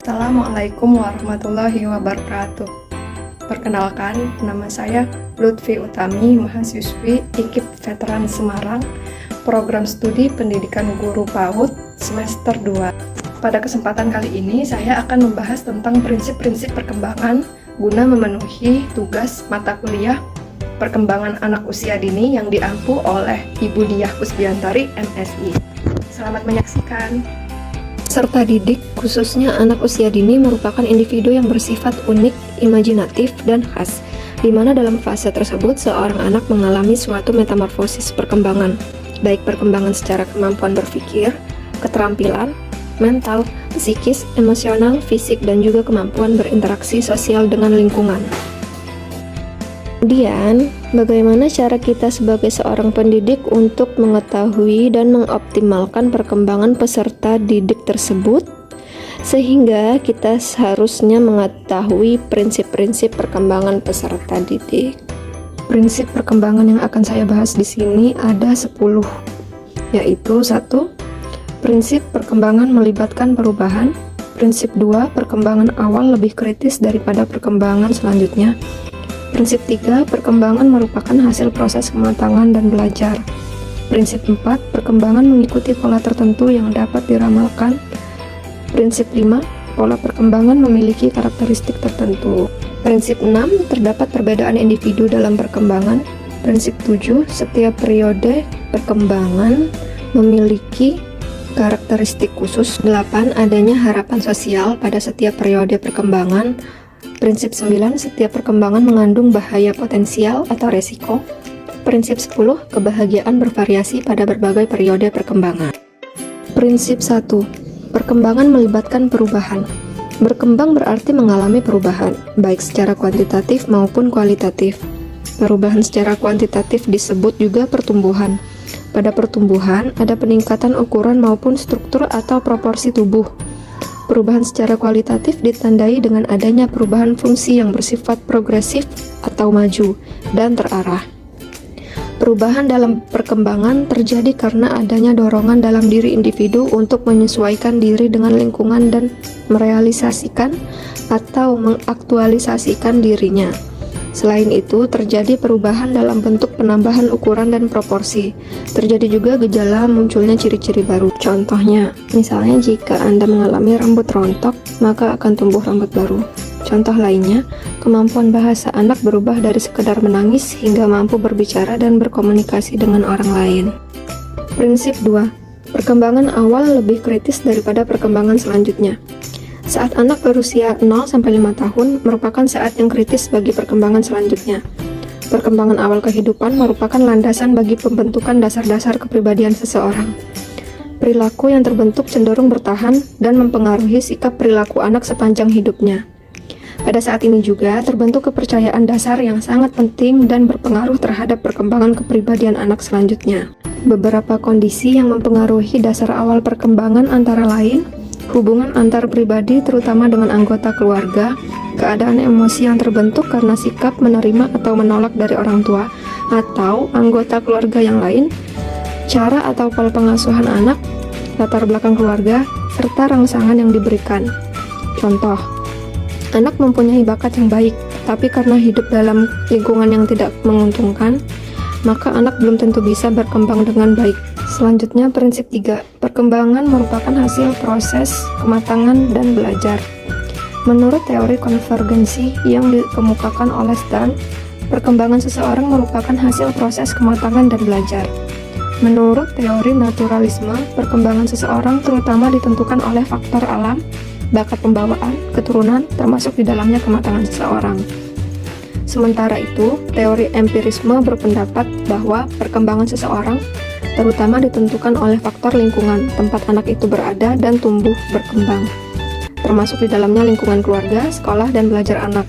Assalamualaikum warahmatullahi wabarakatuh. Perkenalkan, nama saya Lutfi Utami, mahasiswi IKIP Veteran Semarang, Program Studi Pendidikan Guru PAUD semester 2. Pada kesempatan kali ini, saya akan membahas tentang prinsip-prinsip perkembangan guna memenuhi tugas mata kuliah perkembangan anak usia dini yang diampu oleh Ibu Diah Kusbiantari, MSI. Selamat menyaksikan. Peserta didik, khususnya anak usia dini, merupakan individu yang bersifat unik, imajinatif, dan khas, di mana dalam fase tersebut seorang anak mengalami suatu metamorfosis perkembangan, baik perkembangan secara kemampuan berpikir, keterampilan, mental, psikis, emosional, fisik, dan juga kemampuan berinteraksi sosial dengan lingkungan. Kemudian, bagaimana cara kita sebagai seorang pendidik untuk mengetahui dan mengoptimalkan perkembangan peserta didik tersebut, sehingga kita seharusnya mengetahui prinsip-prinsip perkembangan peserta didik. Prinsip perkembangan yang akan saya bahas di sini ada 10, yaitu 1. Prinsip perkembangan melibatkan perubahan. Prinsip 2, perkembangan awal lebih kritis daripada perkembangan selanjutnya. Prinsip 3, perkembangan merupakan hasil proses kematangan dan belajar. Prinsip 4, perkembangan mengikuti pola tertentu yang dapat diramalkan. Prinsip 5, pola perkembangan memiliki karakteristik tertentu. Prinsip 6, terdapat perbedaan individu dalam perkembangan. Prinsip 7, setiap periode perkembangan memiliki karakteristik khusus. 8, adanya harapan sosial pada setiap periode perkembangan. Prinsip 9, setiap perkembangan mengandung bahaya potensial atau resiko. Prinsip 10, kebahagiaan bervariasi pada berbagai periode perkembangan. Prinsip 1, perkembangan melibatkan perubahan. Berkembang berarti mengalami perubahan, baik secara kuantitatif maupun kualitatif. Perubahan secara kuantitatif disebut juga pertumbuhan. Pada pertumbuhan, ada peningkatan ukuran maupun struktur atau proporsi tubuh. Perubahan secara kualitatif ditandai dengan adanya perubahan fungsi yang bersifat progresif atau maju dan terarah. Perubahan dalam perkembangan terjadi karena adanya dorongan dalam diri individu untuk menyesuaikan diri dengan lingkungan dan merealisasikan atau mengaktualisasikan dirinya. Selain itu, terjadi perubahan dalam bentuk penambahan ukuran dan proporsi. Terjadi juga gejala munculnya ciri-ciri baru. Contohnya, misalnya jika Anda mengalami rambut rontok, maka akan tumbuh rambut baru. Contoh lainnya, kemampuan bahasa anak berubah dari sekedar menangis hingga mampu berbicara dan berkomunikasi dengan orang lain. Prinsip 2, perkembangan awal lebih kritis daripada perkembangan selanjutnya. Saat anak berusia 0-5 tahun merupakan saat yang kritis bagi perkembangan selanjutnya. Perkembangan awal kehidupan merupakan landasan bagi pembentukan dasar-dasar kepribadian seseorang. Perilaku yang terbentuk cenderung bertahan dan mempengaruhi sikap perilaku anak sepanjang hidupnya. Pada saat ini juga terbentuk kepercayaan dasar yang sangat penting dan berpengaruh terhadap perkembangan kepribadian anak selanjutnya. Beberapa kondisi yang mempengaruhi dasar awal perkembangan antara lain hubungan antar pribadi terutama dengan anggota keluarga, keadaan emosi yang terbentuk karena sikap menerima atau menolak dari orang tua atau anggota keluarga yang lain, cara atau pola pengasuhan anak, latar belakang keluarga, serta rangsangan yang diberikan. Contoh, anak mempunyai bakat yang baik, tapi karena hidup dalam lingkungan yang tidak menguntungkan, maka anak belum tentu bisa berkembang dengan baik. Selanjutnya, prinsip 3, perkembangan merupakan hasil proses kematangan dan belajar. Menurut teori konvergensi yang dikemukakan oleh Stern, perkembangan seseorang merupakan hasil proses kematangan dan belajar. Menurut teori naturalisme, perkembangan seseorang terutama ditentukan oleh faktor alam, bakat pembawaan, keturunan, termasuk di dalamnya kematangan seseorang. Sementara itu, teori empirisme berpendapat bahwa perkembangan seseorang terutama ditentukan oleh faktor lingkungan tempat anak itu berada dan tumbuh berkembang, termasuk di dalamnya lingkungan keluarga, sekolah, dan belajar anak.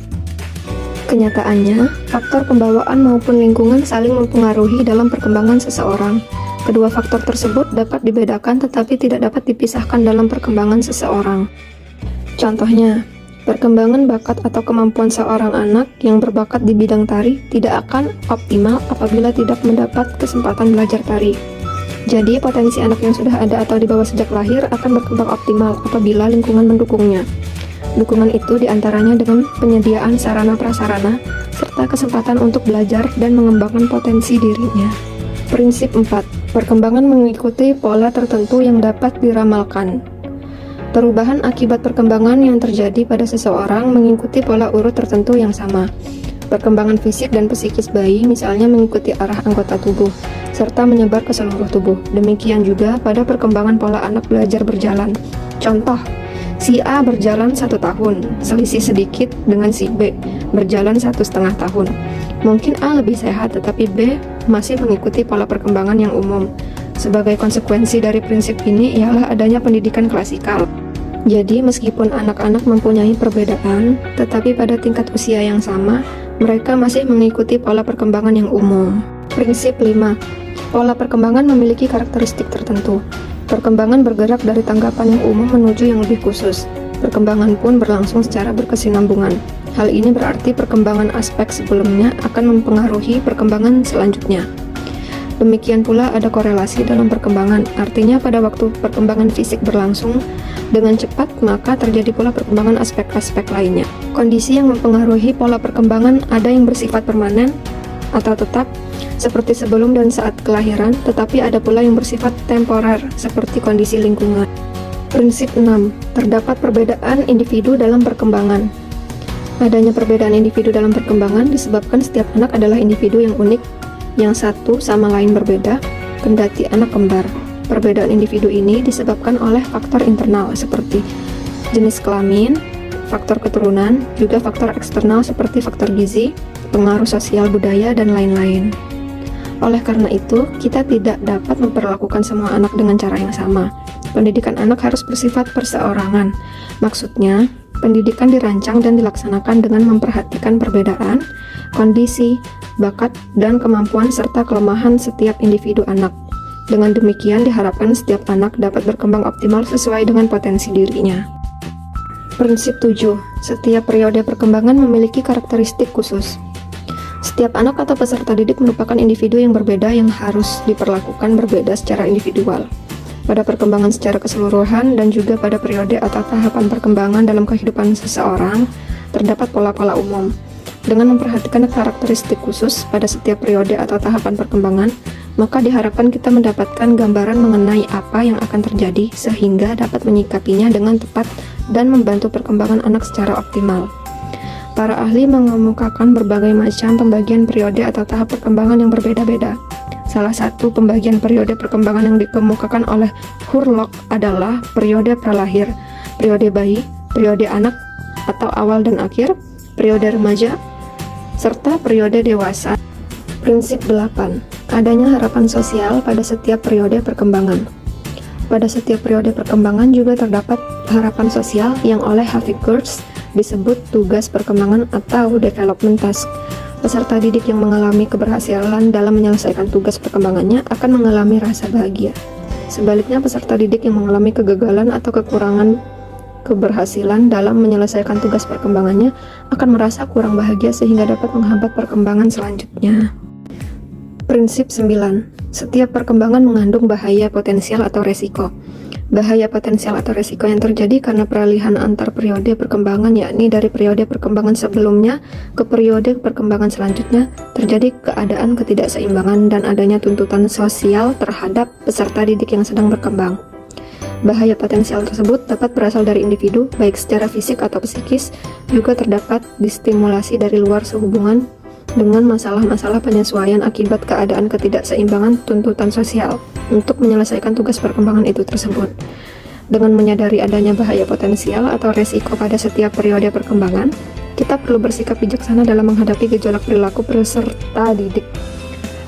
Kenyataannya, faktor pembawaan maupun lingkungan saling mempengaruhi dalam perkembangan seseorang. Kedua faktor tersebut dapat dibedakan tetapi tidak dapat dipisahkan dalam perkembangan seseorang. Contohnya, perkembangan bakat atau kemampuan seorang anak yang berbakat di bidang tari tidak akan optimal apabila tidak mendapat kesempatan belajar tari. Jadi, potensi anak yang sudah ada atau dibawa sejak lahir akan berkembang optimal apabila lingkungan mendukungnya. Dukungan itu diantaranya dengan penyediaan sarana prasarana, serta kesempatan untuk belajar dan mengembangkan potensi dirinya. Prinsip 4. Perkembangan mengikuti pola tertentu yang dapat diramalkan. Perubahan akibat perkembangan yang terjadi pada seseorang mengikuti pola urut tertentu yang sama. Perkembangan fisik dan psikis bayi misalnya mengikuti arah anggota tubuh, serta menyebar ke seluruh tubuh. Demikian juga pada perkembangan pola anak belajar berjalan. Contoh, si A berjalan 1 tahun, selisih sedikit dengan si B berjalan 1,5 tahun. Mungkin A lebih sehat, tetapi B masih mengikuti pola perkembangan yang umum. Sebagai konsekuensi dari prinsip ini ialah adanya pendidikan klasikal. Jadi, meskipun anak-anak mempunyai perbedaan, tetapi pada tingkat usia yang sama, mereka masih mengikuti pola perkembangan yang umum. Prinsip 5. Pola perkembangan memiliki karakteristik tertentu. Perkembangan bergerak dari tanggapan yang umum menuju yang lebih khusus. Perkembangan pun berlangsung secara berkesinambungan. Hal ini berarti perkembangan aspek sebelumnya akan mempengaruhi perkembangan selanjutnya. Demikian pula ada korelasi dalam perkembangan, artinya pada waktu perkembangan fisik berlangsung dengan cepat, maka terjadi pula perkembangan aspek-aspek lainnya. Kondisi yang mempengaruhi pola perkembangan ada yang bersifat permanen atau tetap, seperti sebelum dan saat kelahiran, tetapi ada pula yang bersifat temporer, seperti kondisi lingkungan. Prinsip 6. Terdapat perbedaan individu dalam perkembangan. Adanya perbedaan individu dalam perkembangan disebabkan setiap anak adalah individu yang unik, yang satu sama lain berbeda, kendati anak kembar. Perbedaan individu ini disebabkan oleh faktor internal seperti jenis kelamin, faktor keturunan, juga faktor eksternal seperti faktor gizi, pengaruh sosial budaya, dan lain-lain. Oleh karena itu, kita tidak dapat memperlakukan semua anak dengan cara yang sama. Pendidikan anak harus bersifat perseorangan. Maksudnya, pendidikan dirancang dan dilaksanakan dengan memperhatikan perbedaan, kondisi, bakat, dan kemampuan serta kelemahan setiap individu anak. Dengan demikian diharapkan setiap anak dapat berkembang optimal sesuai dengan potensi dirinya. Prinsip 7. Setiap periode perkembangan memiliki karakteristik khusus. Setiap anak atau peserta didik merupakan individu yang berbeda yang harus diperlakukan berbeda secara individual. Pada perkembangan secara keseluruhan dan juga pada periode atau tahapan perkembangan dalam kehidupan seseorang, terdapat pola-pola umum. Dengan memperhatikan karakteristik khusus pada setiap periode atau tahapan perkembangan, maka diharapkan kita mendapatkan gambaran mengenai apa yang akan terjadi sehingga dapat menyikapinya dengan tepat dan membantu perkembangan anak secara optimal. Para ahli mengemukakan berbagai macam pembagian periode atau tahap perkembangan yang berbeda-beda. Salah satu pembagian periode perkembangan yang dikemukakan oleh Hurlock adalah periode pralahir, periode bayi, periode anak atau awal dan akhir, periode remaja, serta periode dewasa. Prinsip 8. Adanya harapan sosial pada setiap periode perkembangan. Pada setiap periode perkembangan juga terdapat harapan sosial yang oleh Harvey Kurtz disebut tugas perkembangan atau development task. Peserta didik yang mengalami keberhasilan dalam menyelesaikan tugas perkembangannya akan mengalami rasa bahagia. Sebaliknya, peserta didik yang mengalami kegagalan atau kekurangan keberhasilan dalam menyelesaikan tugas perkembangannya akan merasa kurang bahagia sehingga dapat menghambat perkembangan selanjutnya. Prinsip 9. Setiap perkembangan mengandung bahaya potensial atau resiko. Bahaya potensial atau resiko yang terjadi karena peralihan antar periode perkembangan, yakni dari periode perkembangan sebelumnya ke periode perkembangan selanjutnya, terjadi keadaan ketidakseimbangan dan adanya tuntutan sosial terhadap peserta didik yang sedang berkembang. Bahaya potensial tersebut dapat berasal dari individu, baik secara fisik atau psikis, juga terdapat distimulasi dari luar sehubungan dengan masalah-masalah penyesuaian akibat keadaan ketidakseimbangan tuntutan sosial untuk menyelesaikan tugas perkembangan itu tersebut. Dengan menyadari adanya bahaya potensial atau resiko pada setiap periode perkembangan, kita perlu bersikap bijaksana dalam menghadapi gejolak perilaku peserta didik.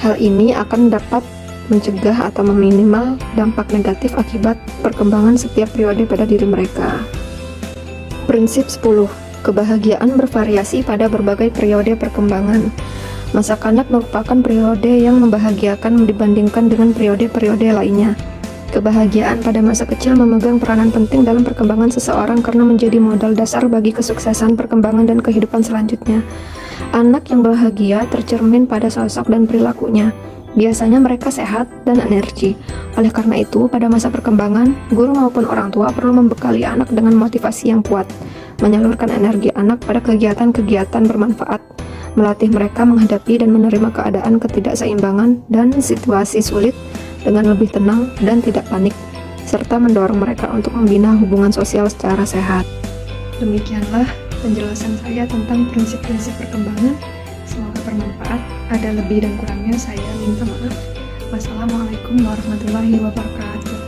Hal ini akan dapat mencegah atau meminimal dampak negatif akibat perkembangan setiap periode pada diri mereka. Prinsip 10. Kebahagiaan bervariasi pada berbagai periode perkembangan. Masa kanak merupakan periode yang membahagiakan dibandingkan dengan periode-periode lainnya. Kebahagiaan pada masa kecil memegang peranan penting dalam perkembangan seseorang karena menjadi modal dasar bagi kesuksesan perkembangan dan kehidupan selanjutnya. Anak yang bahagia tercermin pada sosok dan perilakunya. Biasanya mereka sehat dan energi. Oleh karena itu, pada masa perkembangan, guru maupun orang tua perlu membekali anak dengan motivasi yang kuat. menyalurkan energi anak pada kegiatan-kegiatan bermanfaat, melatih mereka menghadapi dan menerima keadaan ketidakseimbangan dan situasi sulit dengan lebih tenang dan tidak panik, serta mendorong mereka untuk membina hubungan sosial secara sehat. Demikianlah penjelasan saya tentang prinsip-prinsip perkembangan. Semoga bermanfaat. Ada lebih dan kurangnya saya minta maaf. Wassalamualaikum warahmatullahi wabarakatuh.